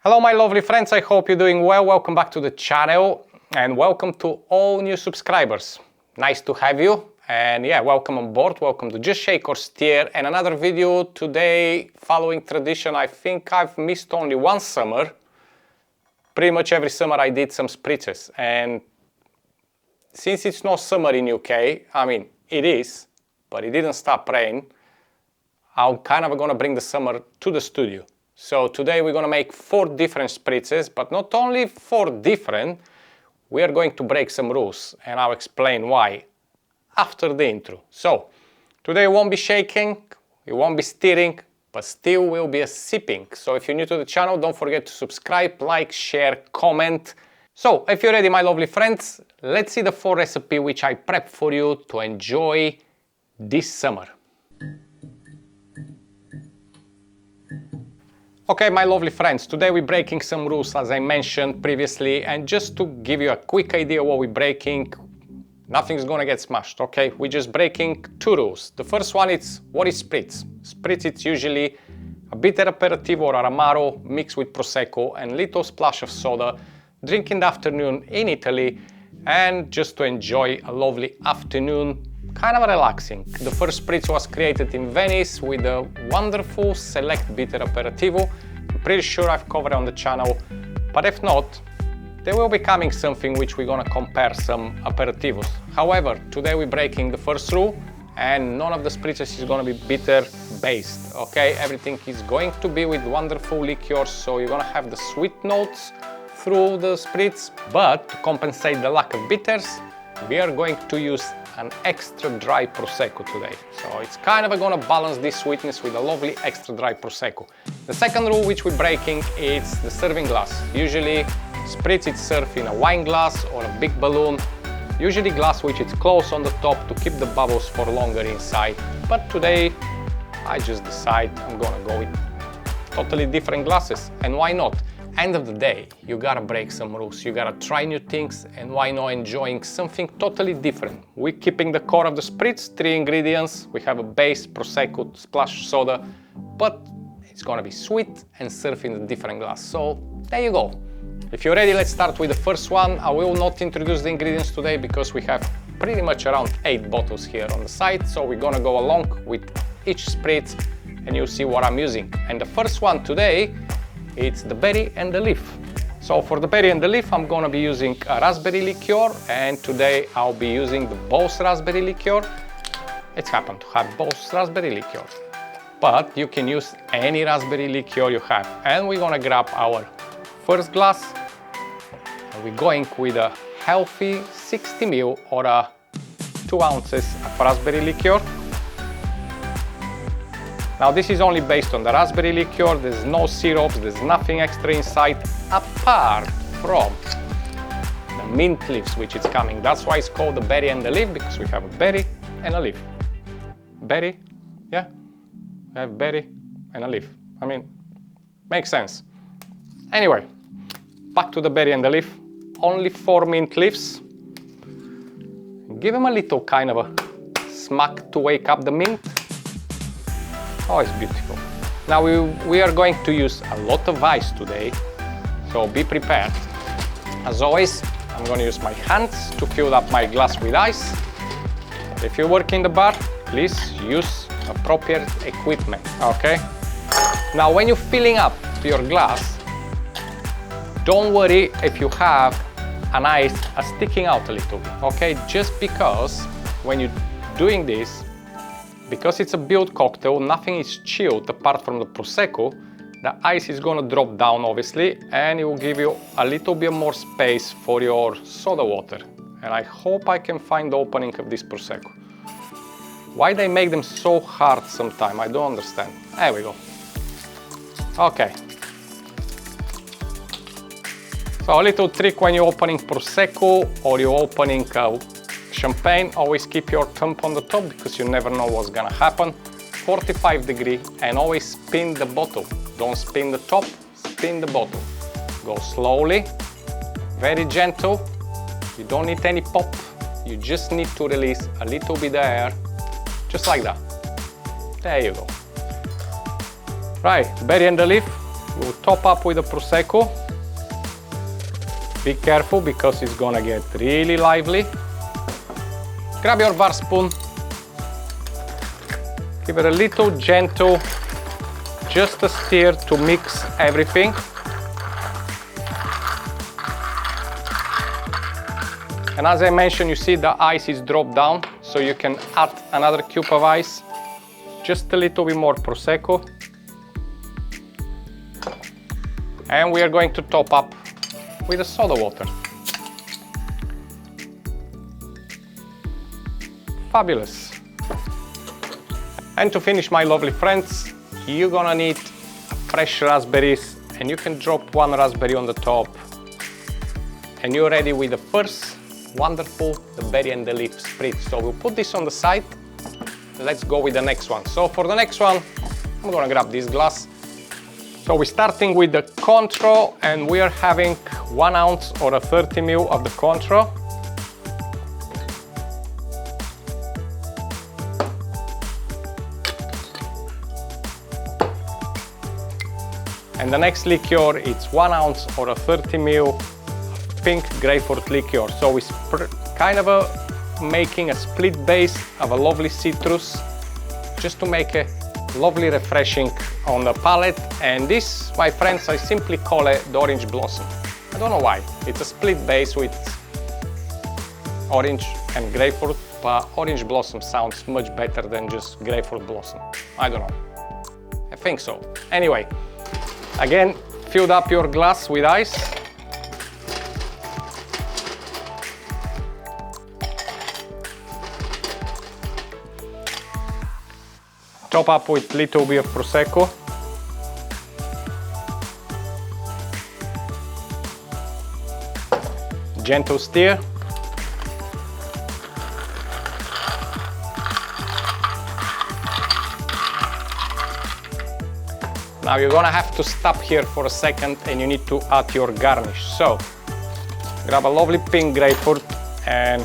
Hello my lovely friends, I hope you're doing well. Welcome back to the channel and welcome to all new subscribers. Nice to have you and yeah, welcome on board, welcome to Just Shake or Steer and another video today following tradition. I think I've missed only one summer. Pretty much every summer I did some spritzes, and since it's not summer in UK, I mean it is, but it didn't stop rain, I'm kind of gonna bring the summer to the studio. So today we're gonna make 4 different spritzes, but not only 4 different, we are going to break some rules and I'll explain why after the intro. So today we won't be shaking, we won't be stirring, but still will be a sipping. So if you're new to the channel, don't forget to subscribe, like, share, comment. So if you're ready my lovely friends, let's see the 4 recipe which I prepped for you to enjoy this summer. Okay, my lovely friends, today we're breaking some rules as I mentioned previously, and just to give you a quick idea what we're breaking, nothing's gonna get smashed, okay? We're just breaking 2 rules. The first one is, what is Spritz? Spritz is usually a bitter aperitivo or Amaro mixed with Prosecco and little splash of soda, drink in the afternoon in Italy, and just to enjoy a lovely afternoon, kind of relaxing. The first Spritz was created in Venice with a wonderful select bitter aperitivo. I'm pretty sure I've covered on the channel, but if not, there will be coming something which we're gonna compare some aperitivos. However, today we're breaking the first rule and none of the spritzes is gonna be bitter based, okay? Everything is going to be with wonderful liqueurs, so you're gonna have the sweet notes through the spritz, but to compensate the lack of bitters, we are going to use an extra dry Prosecco today. So it's kind of gonna balance this sweetness with a lovely extra dry Prosecco. The second rule which we're breaking is the serving glass. Usually spritz is served in a wine glass or a big balloon, usually glass which is closed on the top to keep the bubbles for longer inside. But today I just decide I'm gonna go with totally different glasses, and why not? End of the day, you gotta break some rules, you gotta try new things, and why not enjoying something totally different? We're keeping the core of the spritz, 3 ingredients. We have a base, Prosecco, splash soda, but it's gonna be sweet and served in a different glass. So there you go. If you're ready, let's start with the first one. I will not introduce the ingredients today because we have pretty much around 8 bottles here on the side. So we're gonna go along with each spritz and you'll see what I'm using. And the first one today, it's the berry and the leaf. So for the berry and the leaf, I'm gonna be using a raspberry liqueur, and today I'll be using the Boss raspberry liqueur. It's happened to have Boss raspberry liqueur, but you can use any raspberry liqueur you have. And we're gonna grab our first glass, and we're going with a healthy 60 ml or 2 ounces of raspberry liqueur. Now this is only based on the raspberry liqueur, there's no syrups, there's nothing extra inside apart from the mint leaves which is coming. That's why it's called the berry and the leaf, because we have a berry and a leaf. Berry, yeah, we have berry and a leaf. I mean, makes sense. Anyway, back to the berry and the leaf. Only 4 mint leaves. Give them a little kind of a smack to wake up the mint. Oh, it's beautiful. Now we are going to use a lot of ice today, so be prepared. As always, I'm going to use my hands to fill up my glass with ice. If you work in the bar, please use appropriate equipment, okay? Now when you're filling up your glass, don't worry if you have an ice sticking out a little bit, okay? Just because when you're doing this, because it's a built cocktail, nothing is chilled apart from the Prosecco, the ice is gonna drop down obviously, and it will give you a little bit more space for your soda water. And I hope I can find the opening of this Prosecco. Why they make them so hard sometimes, I don't understand. There we go. Okay. So a little trick when you're opening Prosecco or you're opening champagne, always keep your thumb on the top because you never know what's gonna happen. 45 degrees, and always spin the bottle. Don't spin the top, spin the bottle. Go slowly, very gentle. You don't need any pop. You just need to release a little bit of air, just like that. There you go. Right, berry and the leaf. We'll top up with the Prosecco. Be careful because it's gonna get really lively. Grab your bar spoon. Give it a little gentle, just a stir to mix everything. And as I mentioned, you see the ice is dropped down, so you can add another cube of ice. Just a little bit more Prosecco. And we are going to top up with the soda water. Fabulous. And to finish, my lovely friends, you're gonna need fresh raspberries, and you can drop one raspberry on the top. And you're ready with the first wonderful, the berry and the leaf spritz. So we'll put this on the side. Let's go with the next one. So for the next one, I'm gonna grab this glass. So we're starting with the Cointreau, and we are having 1 ounce or a 30 ml of the Cointreau. And the next liqueur, it's 1 ounce or a 30 ml pink grapefruit liqueur. So we're kind of making a split base of a lovely citrus, just to make a lovely refreshing on the palate. And this, my friends, I simply call it the orange blossom. I don't know why. It's a split base with orange and grapefruit, but orange blossom sounds much better than just grapefruit blossom. I don't know. I think so. Anyway, again, fill up your glass with ice. Top up with little bit of Prosecco. Gentle stir. Now you're gonna have to stop here for a second, and you need to add your garnish. So grab a lovely pink grapefruit and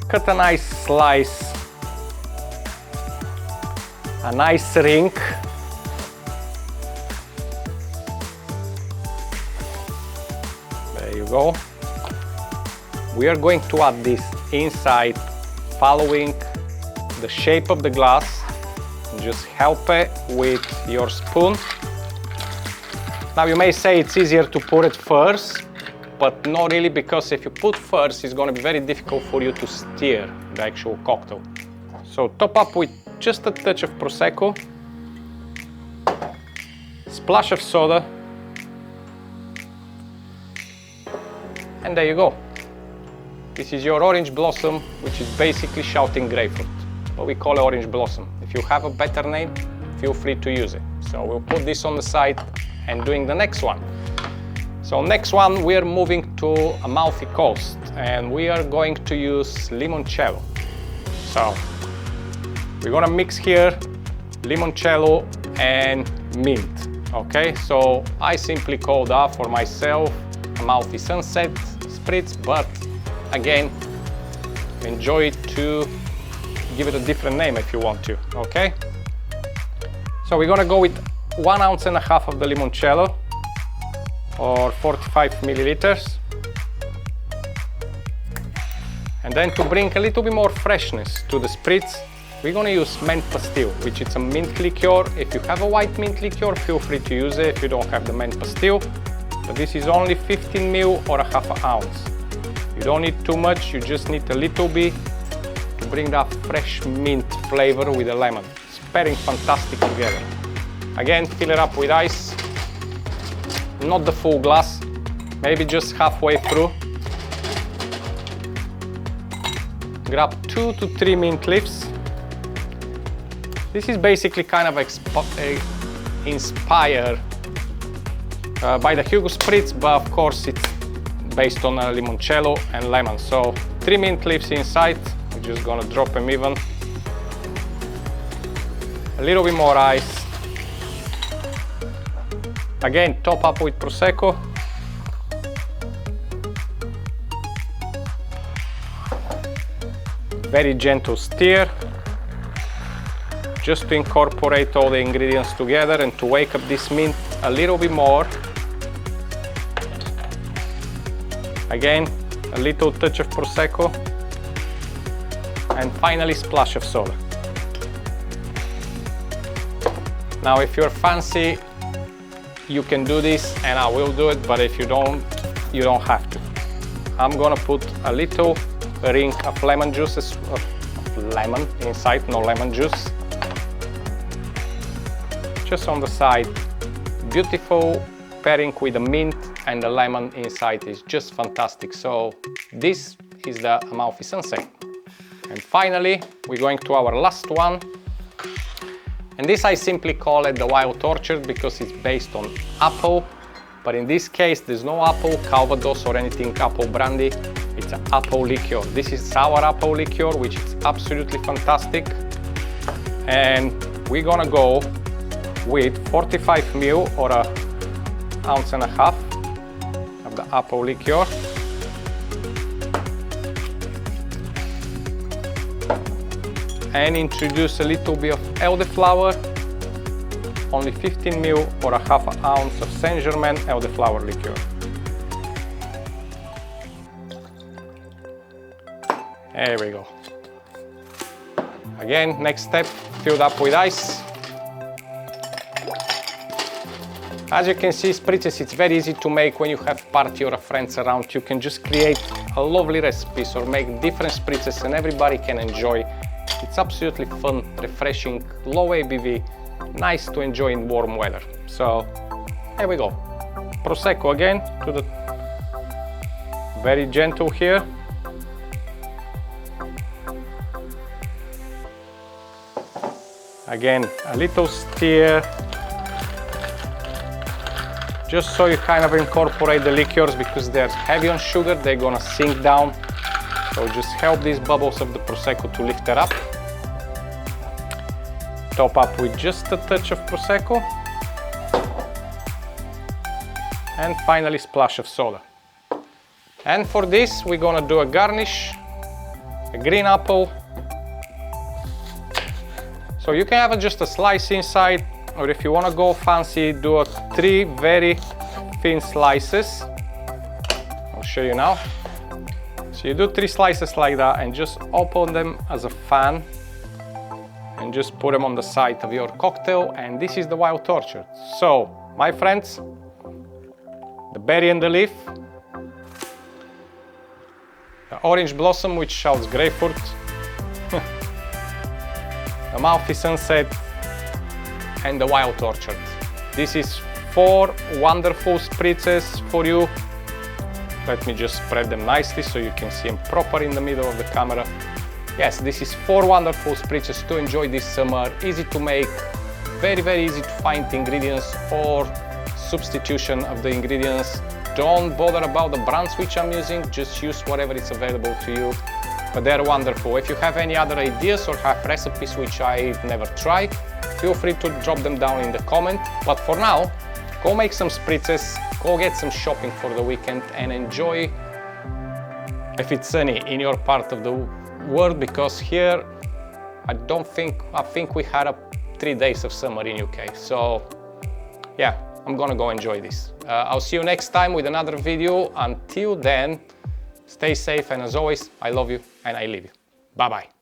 cut a nice slice, a nice ring. There you go. We are going to add this inside, following the shape of the glass. Just help it with your spoon. Now you may say it's easier to pour it first, but not really, because if you put first, it's going to be very difficult for you to stir the actual cocktail. So top up with just a touch of Prosecco, splash of soda, and there you go. This is your orange blossom, which is basically shouting grapefruit, but we call it orange blossom. If you have a better name, feel free to use it. So we'll put this on the side and doing the next one. So next one, we are moving to Amalfi coast, and we are going to use limoncello. So we're gonna mix here limoncello and mint. Okay, so I simply call that for myself Amalfi Sunset Spritz, but again, enjoy it to give it a different name if you want to. Okay, so we're gonna go with 1.5 ounces of the limoncello, or 45 milliliters. And then to bring a little bit more freshness to the spritz, we're gonna use mint pastille, which is a mint liqueur. If you have a white mint liqueur, feel free to use it if you don't have the mint pastille. But this is only 15 ml or 1/2 ounce. You don't need too much, you just need a little bit to bring that fresh mint flavor with the lemon. It's pairing fantastic together. Again, fill it up with ice. Not the full glass, maybe just halfway through. Grab 2 to 3 mint leaves. This is basically kind of inspired by the Hugo Spritz, but of course it's based on limoncello and lemon. So 3 mint leaves inside, we're just gonna drop them even. A little bit more ice. Again, top up with Prosecco. Very gentle stir. just to incorporate all the ingredients together and to wake up this mint a little bit more. Again, a little touch of Prosecco, and finally splash of soda. Now if you're fancy, you can do this, and I will do it, but if you don't have to. I'm gonna put a little ring of lemon juice, lemon inside, no lemon juice. Just on the side. Beautiful pairing with the mint, and the lemon inside is just fantastic. So this is the Amalfi Sunset. And finally, we're going to our last one. And this I simply call it the Wild Orchard because it's based on apple. But in this case, there's no apple, Calvados or anything apple brandy. It's an apple liqueur. This is sour apple liqueur, which is absolutely fantastic. And we're gonna go with 45 ml or an ounce and a half of the apple liqueur. And introduce a little bit of elderflower, only 15 ml or a half an ounce of Saint-Germain elderflower liqueur. There we go. Again, next step, filled up with ice. As you can see, spritzes, it's very easy to make when you have party or friends around. You can just create a lovely recipes or make different spritzes and everybody can enjoy. It's absolutely fun, refreshing, low ABV, nice to enjoy in warm weather. So, here we go. Prosecco again, to the very gentle here. Again, a little stir, just so you kind of incorporate the liqueurs because they're heavy on sugar, they're gonna sink down. So just help these bubbles of the Prosecco to lift it up. Top up with just a touch of Prosecco. And finally splash of soda. And for this we're gonna do a garnish, a green apple. So you can have just a slice inside, or if you wanna go fancy, do 3 very thin slices. I'll show you now. So you do 3 slices like that and just open them as a fan and just put them on the side of your cocktail, and this is the Wild Orchard. So, my friends, the berry and the leaf, the orange blossom which shouts grapefruit, the Amalfi Sunset, and the Wild Orchard. This is 4 wonderful spritzes for you. Let me just spread them nicely so you can see them proper in the middle of the camera. Yes, this is 4 wonderful spritzes to enjoy this summer. Easy to make, very, very easy to find ingredients or substitution of the ingredients. Don't bother about the brands which I'm using, just use whatever is available to you. But they're wonderful. If you have any other ideas or have recipes which I've never tried, feel free to drop them down in the comment. But for now, go make some spritzes, go get some shopping for the weekend and enjoy, if it's sunny in your part of the world, because here I think we had 3 days of summer in UK. So yeah, I'm gonna go enjoy this. I'll see you next time with another video. Until then, stay safe, and as always, I love you and I leave you. Bye bye.